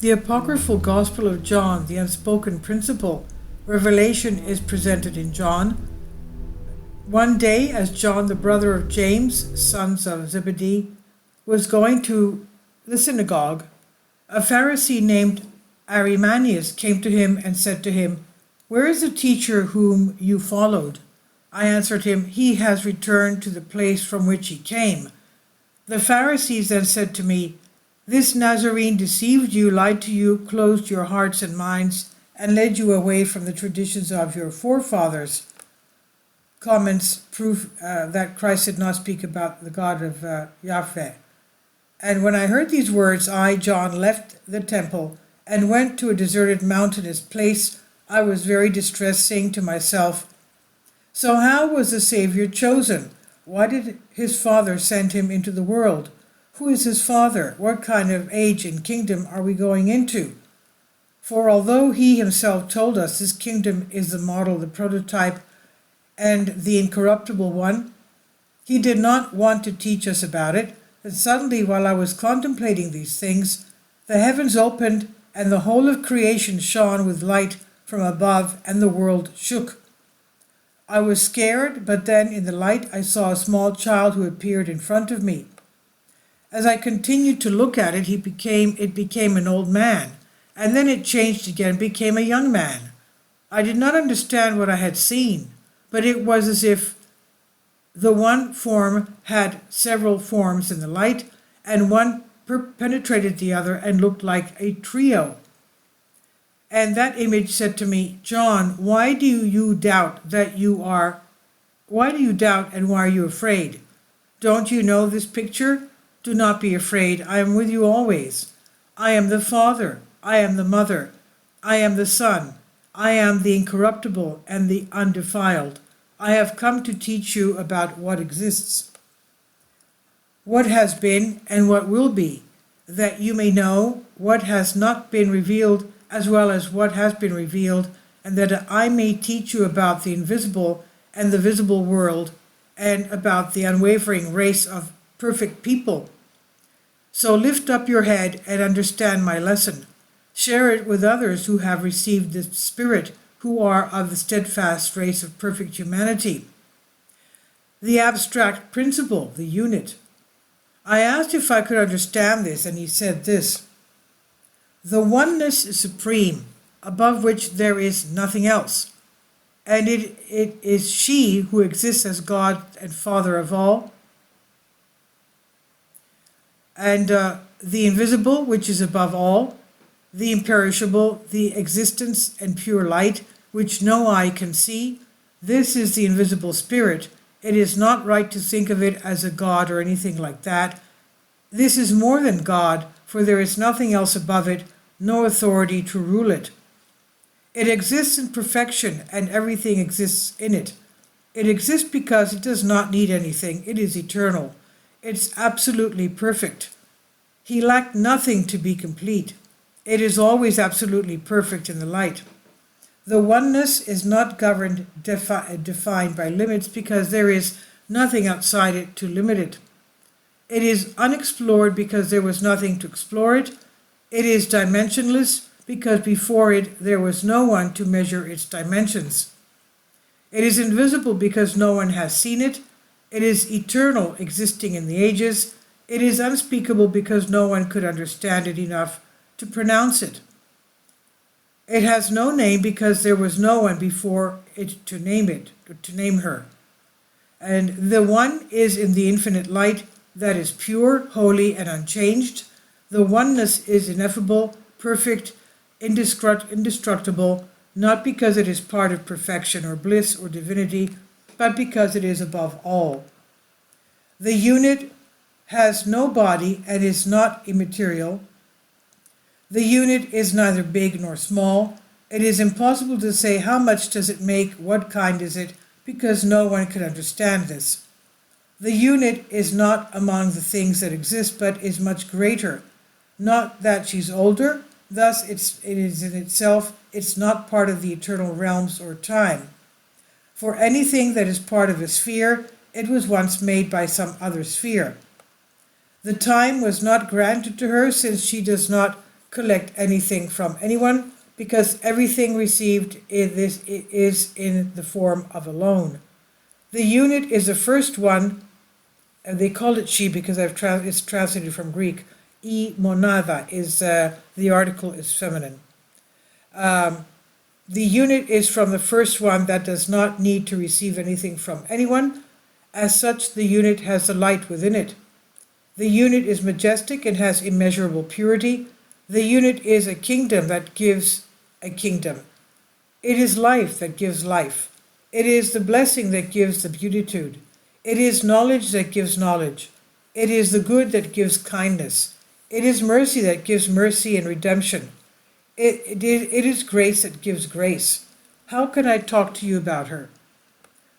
The Apocryphal Gospel of John, the Unspoken Principle, revelation is presented in John. One day, as John, the brother of James, sons of Zebedee, was going to the synagogue, a Pharisee named Arimaeus came to him and said to him, "Where is the teacher whom you followed?" I answered him, "He has returned to the place from which he came." The Pharisees then said to me, "This Nazarene deceived you, lied to you, closed your hearts and minds, and led you away from the traditions of your forefathers." Comments prove that Christ did not speak about the God of Yahweh. And when I heard these words, I, John, left the temple and went to a deserted mountainous place. I was very distressed, saying to myself, "So how was the Savior chosen? Why did his Father send him into the world? Who is his Father? What kind of age and kingdom are we going into?" For although he himself told us this kingdom is the model, the prototype, and the incorruptible one, he did not want to teach us about it. And suddenly, while I was contemplating these things, the heavens opened, and the whole of creation shone with light from above, and the world shook. I was scared, but then in the light I saw a small child who appeared in front of me. As I continued to look at it, it became an old man, and then it changed again, became a young man. I did not understand what I had seen, but it was as if the one form had several forms in the light, and one penetrated the other and looked like a trio. And that image said to me, "John, why do you doubt and why are you afraid? Don't you know this picture? Do not be afraid. I am with you always. I am the Father. I am the Mother. I am the Son. I am the incorruptible and the undefiled. I have come to teach you about what exists, what has been, and what will be, that you may know what has not been revealed as well as what has been revealed, and that I may teach you about the invisible and the visible world, and about the unwavering race of perfect people. So lift up your head and understand my lesson. Share it with others who have received the Spirit, who are of the steadfast race of perfect humanity." The abstract principle, the unit. I asked if I could understand this, and he said this: "The oneness is supreme, above which there is nothing else, and it is she who exists as God and Father of all, and the invisible, which is above all, the imperishable, the existence and pure light, which no eye can see. This is the invisible spirit. It is not right to think of it as a god or anything like that. This is more than God, for there is nothing else above it, no authority to rule it. It exists in perfection, and everything exists in it. It exists because it does not need anything. It is eternal. It's absolutely perfect. He lacked nothing to be complete. It is always absolutely perfect in the light. The oneness is not governed, defined by limits, because there is nothing outside it to limit it. It is unexplored because there was nothing to explore it. It is dimensionless because before it there was no one to measure its dimensions. It is invisible because no one has seen it. It is eternal, existing in the ages. It is unspeakable because no one could understand it enough to pronounce it. It has no name because there was no one before it to name her. And the one is in the infinite light that is pure, holy, and unchanged. The oneness is ineffable, perfect, indestructible, not because it is part of perfection or bliss or divinity, but because it is above all. The unit has no body and is not immaterial. The unit is neither big nor small. It is impossible to say how much does it make, what kind is it, because no one can understand this. The unit is not among the things that exist, but is much greater. Not that she's older, thus it is in itself, it's not part of the eternal realms or time. For anything that is part of a sphere, it was once made by some other sphere. The time was not granted to her, since she does not collect anything from anyone, because everything received is in the form of a loan. The unit is the first one, and they call it she because it's translated from Greek. E monada is the article is feminine. The unit is from the first one that does not need to receive anything from anyone. As such, the unit has the light within it. The unit is majestic and has immeasurable purity. The unit is a kingdom that gives a kingdom. It is life that gives life. It is the blessing that gives the beatitude. It is knowledge that gives knowledge. It is the good that gives kindness. It is mercy that gives mercy and redemption. It is grace that gives grace. How can I talk to you about her?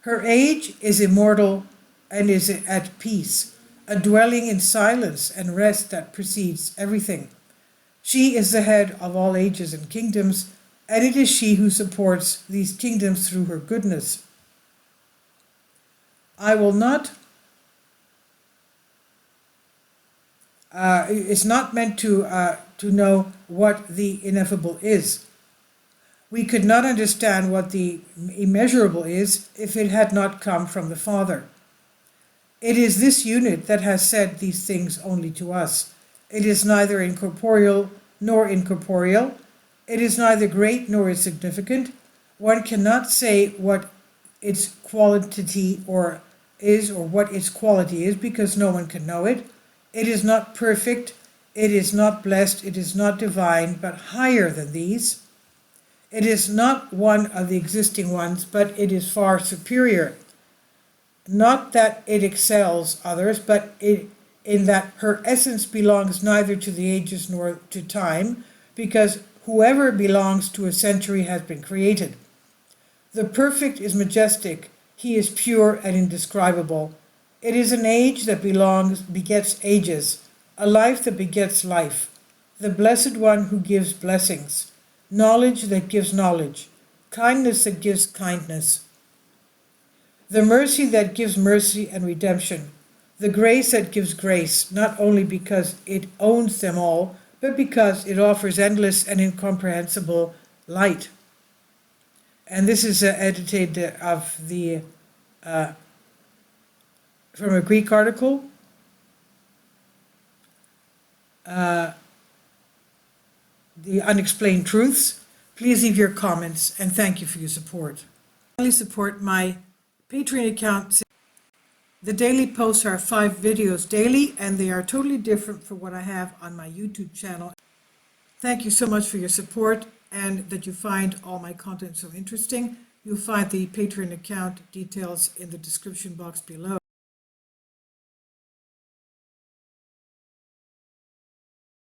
Her age is immortal and is at peace, a dwelling in silence and rest that precedes everything. She is the head of all ages and kingdoms, and it is she who supports these kingdoms through her goodness. I will not, it's not meant to know what the ineffable is. We could not understand what the immeasurable is if it had not come from the Father. It is this unit that has said these things only to us. It is neither incorporeal nor incorporeal. It is neither great nor insignificant. One cannot say what its quality or what its quality is, because no one can know it. It is not perfect, it is not blessed, it is not divine, but higher than these. It is not one of the existing ones, but it is far superior. Not that it excels others, but in that her essence belongs neither to the ages nor to time, because whoever belongs to a century has been created. The perfect is majestic, he is pure and indescribable. It is an age that begets ages, a life that begets life, the blessed one who gives blessings, knowledge that gives knowledge, kindness that gives kindness, the mercy that gives mercy and redemption, the grace that gives grace, not only because it owns them all, but because it offers endless and incomprehensible light. And this is edited of the from a Greek article. The Unexplained Truths. Please leave your comments, and thank you for your support. Please support my Patreon account. The daily posts are 5 videos daily, and they are totally different from what I have on my YouTube channel. Thank you so much for your support, and that you find all my content so interesting. You'll find the Patreon account details in the description box below.